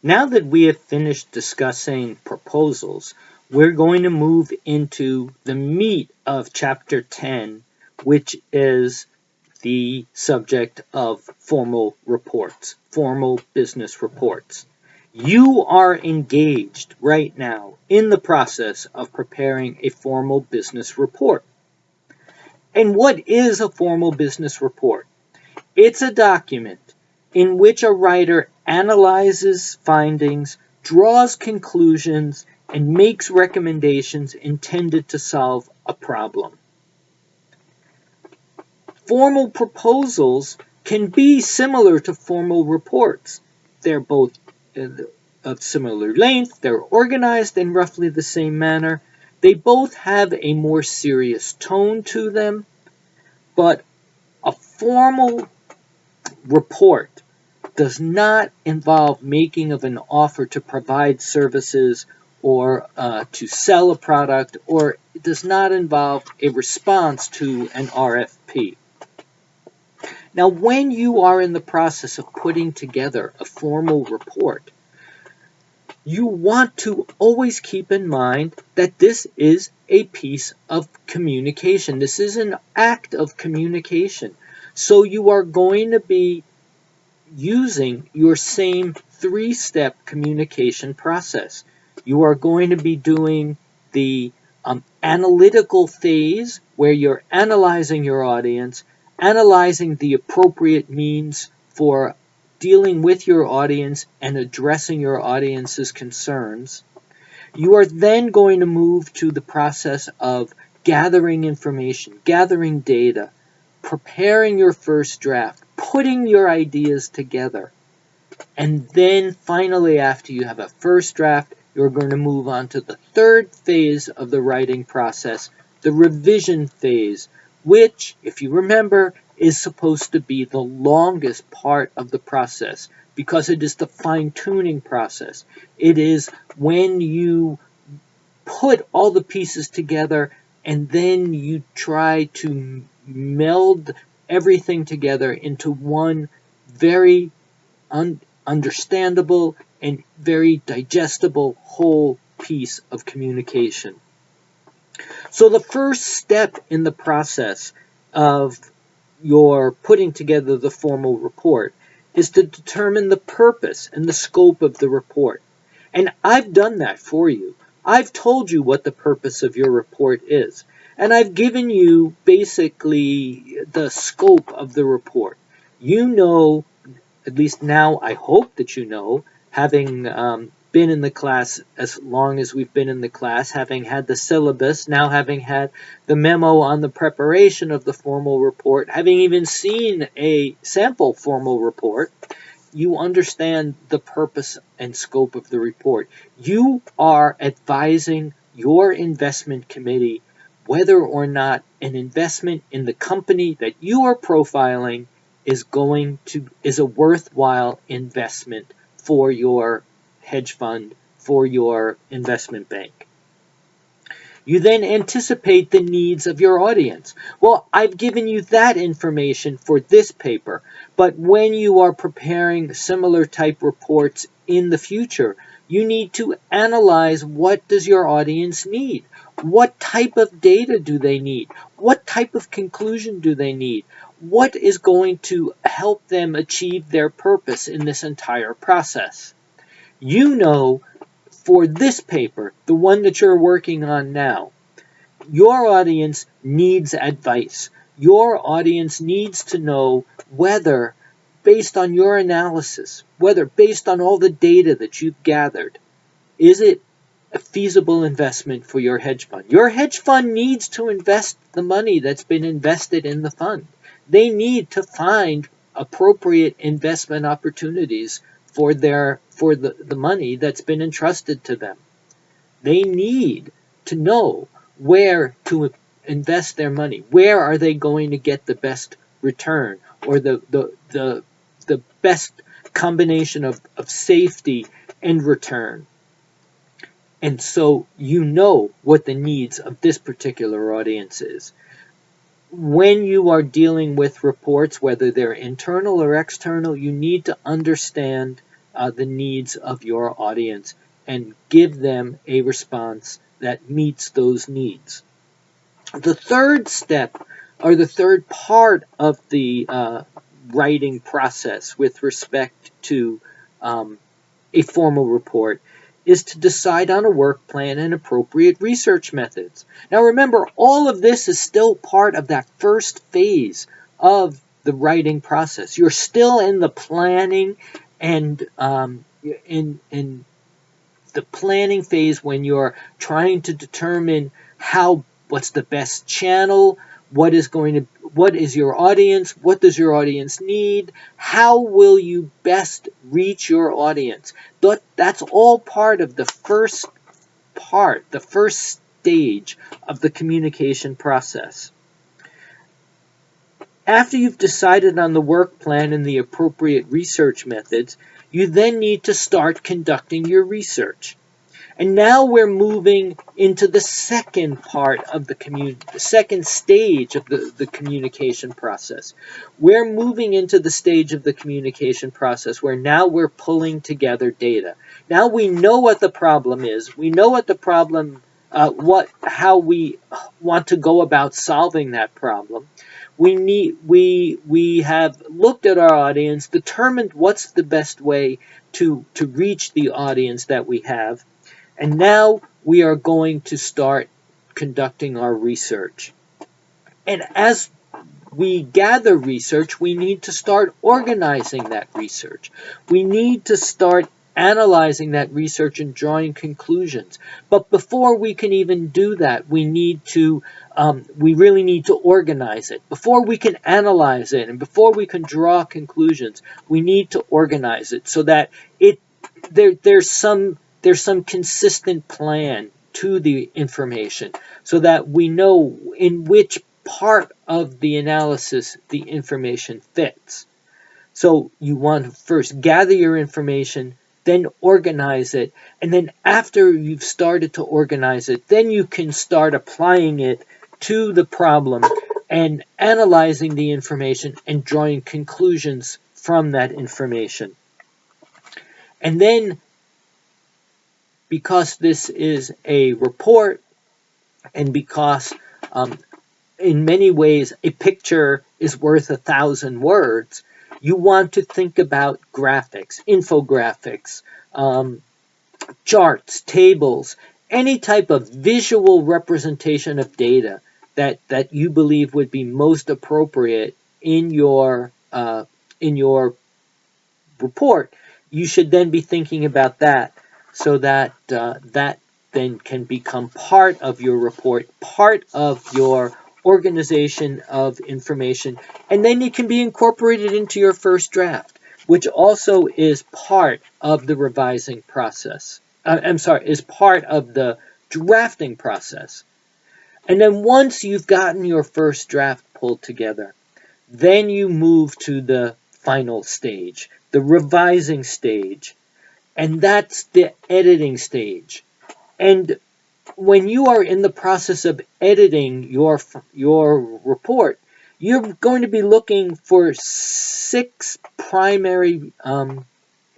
Now that we have finished discussing proposals, we're going to move into the meat of Chapter 10, which is the subject of formal reports, formal business reports. You are engaged right now in the process of preparing a formal business report. And what is a formal business report? It's a document in which a writer analyzes findings, draws conclusions, and makes recommendations intended to solve a problem. Formal proposals can be similar to formal reports. They're both of similar length, they're organized in roughly the same manner. They both have a more serious tone to them, but a formal report does not involve making of an offer to provide services or to sell a product, or it does not involve a response to an RFP. Now, when you are in the process of putting together a formal report, you want to always keep in mind that this is a piece of communication. This is an act of communication. So you are going to be using your same three-step communication process. You are going to be doing the analytical phase where you're analyzing your audience, analyzing the appropriate means for dealing with your audience and addressing your audience's concerns. You are then going to move to the process of gathering information, gathering data, preparing your first draft, putting your ideas together. And then finally, after you have a first draft, you're going to move on to the third phase of the writing process, the revision phase, which, if you remember, is supposed to be the longest part of the process because it is the fine-tuning process. It is when you put all the pieces together and then you try to meld everything together into one very understandable and very digestible whole piece of communication. So the first step in the process of your putting together the formal report is to determine the purpose and the scope of the report. And I've done that for you. I've told you what the purpose of your report is. And I've given you basically the scope of the report. You know, at least now I hope that you know, having been in the class as long as we've been in the class, having had the syllabus, now having had the memo on the preparation of the formal report, having even seen a sample formal report, you understand the purpose and scope of the report. You are advising your investment committee whether or not an investment in the company that you are profiling is a worthwhile investment for your hedge fund, for your investment bank. You then anticipate the needs of your audience. Well, I've given you that information for this paper, but when you are preparing similar type reports in the future, you need to analyze what does your audience need? What type of data do they need? What type of conclusion do they need? What is going to help them achieve their purpose in this entire process? You know, for this paper, the one that you're working on now, your audience needs advice. Your audience needs to know whether, based on your analysis, whether based on all the data that you've gathered, is it a feasible investment for your hedge fund? Your hedge fund needs to invest the money that's been invested in the fund. They need to find appropriate investment opportunities for the money that's been entrusted to them. They need to know where to invest their money. Where are they going to get the best return or the best combination of safety and return? And so you know what the needs of this particular audience is. When you are dealing with reports, whether they're internal or external, you need to understand the needs of your audience and give them a response that meets those needs. The third step, or the third part of the writing process with respect to a formal report, is to decide on a work plan and appropriate research methods. Now remember, all of this is still part of that first phase of the writing process. You're still in the planning and in the planning phase when you're trying to determine what's the best channel, what is your audience, what does your audience need, how will you best reach your audience. That's all part of the first stage of the communication process. After you've decided on the work plan and the appropriate research methods, you then need to start conducting your research. And now we're moving into the second part of the second stage of the communication process. We're moving into the stage of the communication process where now we're pulling together data. Now we know what the problem is. We know what the problem, how we want to go about solving that problem. We have looked at our audience, determined what's the best way to reach the audience that we have. And now we are going to start conducting our research. And as we gather research, we need to start organizing that research. We need to start analyzing that research and drawing conclusions. But before we can even do that, we really need to organize it. Before we can analyze it and before we can draw conclusions, we need to organize it so that there's some consistent plan to the information so that we know in which part of the analysis the information fits. So you want to first gather your information, then organize it, and then after you've started to organize it, then you can start applying it to the problem and analyzing the information and drawing conclusions from that information. And then, because this is a report, and because in many ways a picture is worth 1,000 words, you want to think about graphics, infographics, charts, tables, any type of visual representation of data that you believe would be most appropriate in your report. You should then be thinking about that, so that that then can become part of your report, part of your organization of information, and then it can be incorporated into your first draft, which also is part of the revising process. Is part of the drafting process. And then once you've gotten your first draft pulled together, then you move to the final stage, the revising stage, and that's the editing stage. And when you are in the process of editing your report, you're going to be looking for 6 primary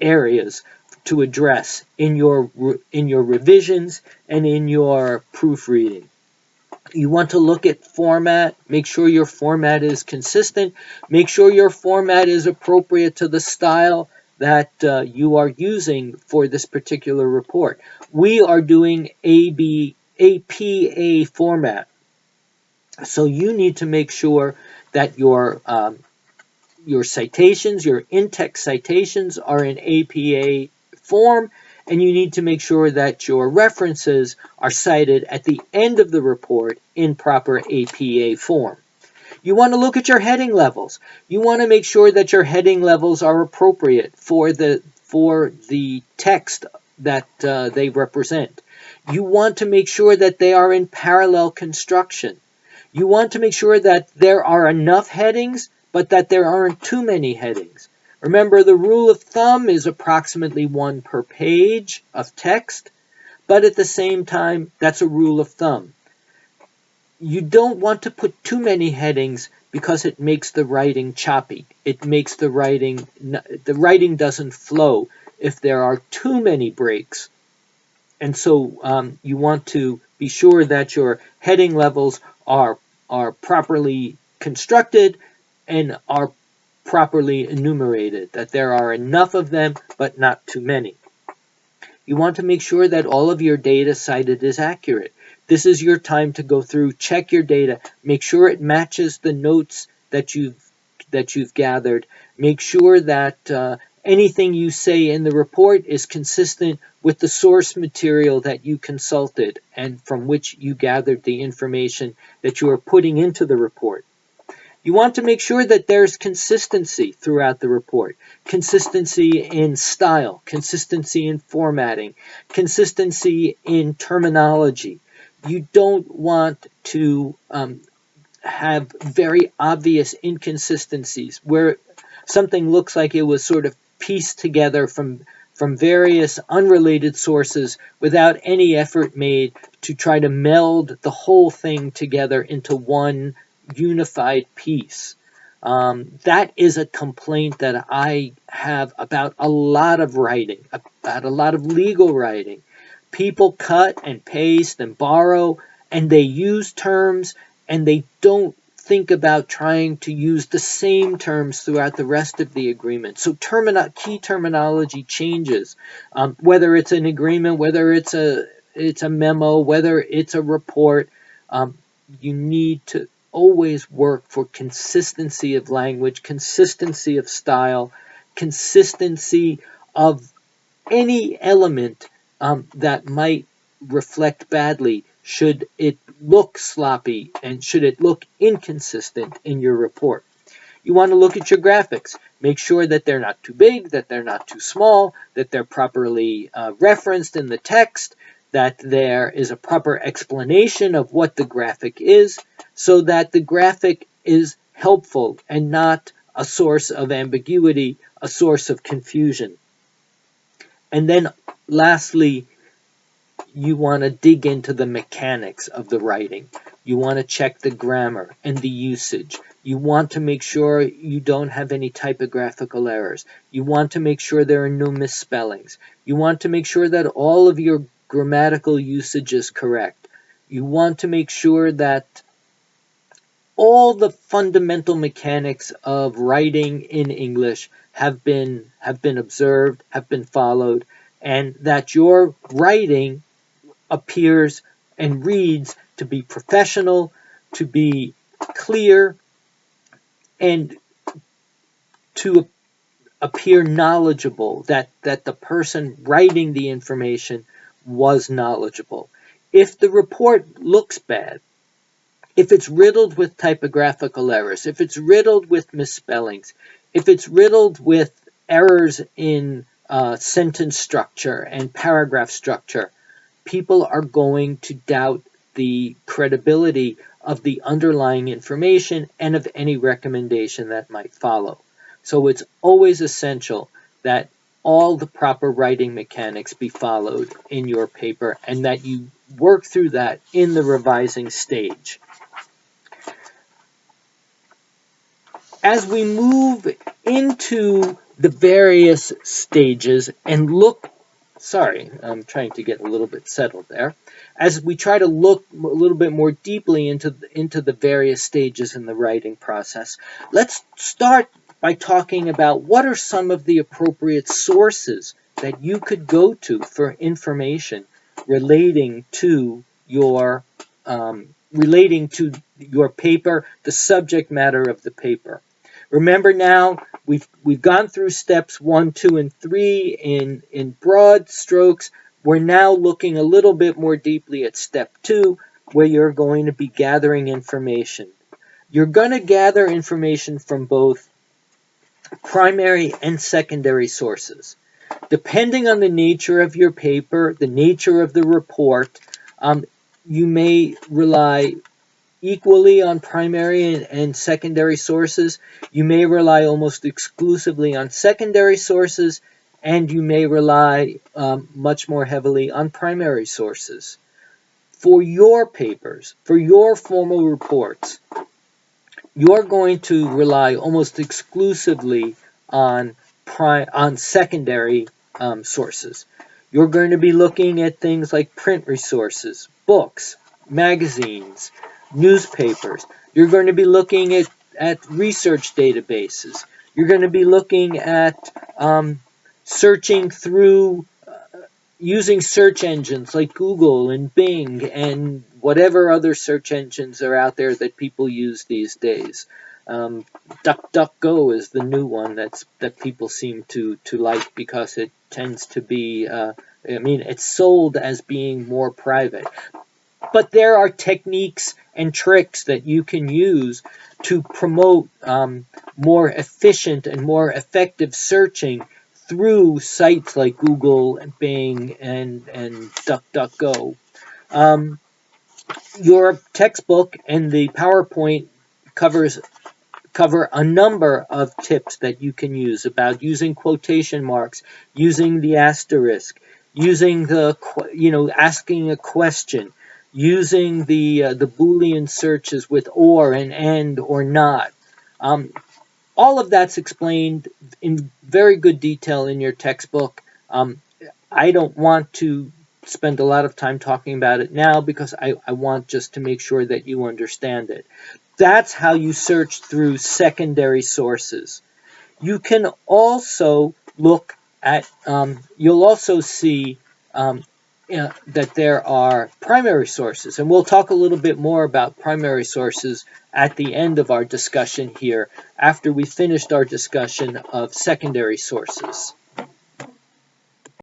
areas to address in your revisions and in your proofreading. You want to look at format, make sure your format is consistent, make sure your format is appropriate to the style that you are using for this particular report. We are doing APA format. So you need to make sure that your citations, your in-text citations are in APA form, and you need to make sure that your references are cited at the end of the report in proper APA form. You want to look at your heading levels. You want to make sure that your heading levels are appropriate for the text that they represent. You want to make sure that they are in parallel construction. You want to make sure that there are enough headings, but that there aren't too many headings. Remember, the rule of thumb is approximately 1 per page of text, but at the same time, that's a rule of thumb. You don't want to put too many headings because it makes the writing choppy. It makes the writing doesn't flow. if there are too many breaks. And so you want to be sure that your heading levels are properly constructed and are properly enumerated, that there are enough of them but not too many. You want to make sure that all of your data cited is accurate. This is your time to go through, check your data, make sure it matches the notes that you've gathered. Make sure that anything you say in the report is consistent with the source material that you consulted and from which you gathered the information that you are putting into the report. You want to make sure that there's consistency throughout the report. Consistency in style, consistency in formatting, consistency in terminology. You don't want to have very obvious inconsistencies where something looks like it was sort of pieced together from various unrelated sources without any effort made to try to meld the whole thing together into one unified piece. That is a complaint that I have about a lot of writing, about a lot of legal writing. People cut and paste and borrow, and they use terms, and they don't think about trying to use the same terms throughout the rest of the agreement. So key terminology changes, whether it's an agreement, whether it's a memo, whether it's a report. You need to always work for consistency of language, consistency of style, consistency of any element that might reflect badly should it look sloppy and should it look inconsistent in your report. You want to look at your graphics. Make sure that they're not too big, that they're not too small, that they're properly referenced in the text, that there is a proper explanation of what the graphic is, so that the graphic is helpful and not a source of ambiguity, a source of confusion. And then lastly, you want to dig into the mechanics of the writing. You want to check the grammar and the usage. You want to make sure you don't have any typographical errors. You want to make sure there are no misspellings. You want to make sure that all of your grammatical usage is correct. You want to make sure that all the fundamental mechanics of writing in English have been observed, have been followed, and that your writing appears and reads to be professional, to be clear, and to appear knowledgeable, that the person writing the information was knowledgeable. If the report looks bad, if it's riddled with typographical errors, if it's riddled with misspellings, if it's riddled with errors in sentence structure and paragraph structure, people are going to doubt the credibility of the underlying information and of any recommendation that might follow. So it's always essential that all the proper writing mechanics be followed in your paper and that you work through that in the revising stage. As we move into the various stages and look, I'm trying to get a little bit settled there. As we try to look a little bit more deeply into the various stages in the writing process, let's start by talking about what are some of the appropriate sources that you could go to for information relating to your paper, the subject matter of the paper. Remember now, we've gone through steps 1, 2, and 3 in broad strokes. We're now looking a little bit more deeply at step 2, where you're going to be gathering information. You're going to gather information from both primary and secondary sources. Depending on the nature of your paper, the nature of the report, you may rely equally on primary and secondary sources. You may rely almost exclusively on secondary sources, and you may rely much more heavily on primary sources. For your papers, for your formal reports, you're going to rely almost exclusively on secondary sources. You're going to be looking at things like print resources, books, magazines, newspapers. You're going to be looking at research databases. You're going to be looking at searching through using search engines like Google and Bing and whatever other search engines are out there that people use these days. DuckDuckGo is the new one that people seem to like because it tends to be, it's sold as being more private. But there are techniques and tricks that you can use to promote more efficient and more effective searching through sites like Google, Bing, and DuckDuckGo. Your textbook and the PowerPoint cover a number of tips that you can use about using quotation marks, using the asterisk, using asking a question, using the Boolean searches with or and or not. All of that's explained in very good detail in your textbook. I don't want to spend a lot of time talking about it now because I want just to make sure that you understand it. That's how you search through secondary sources. You can also look at, you'll also see that there are primary sources, and we'll talk a little bit more about primary sources at the end of our discussion here after we finished our discussion of secondary sources.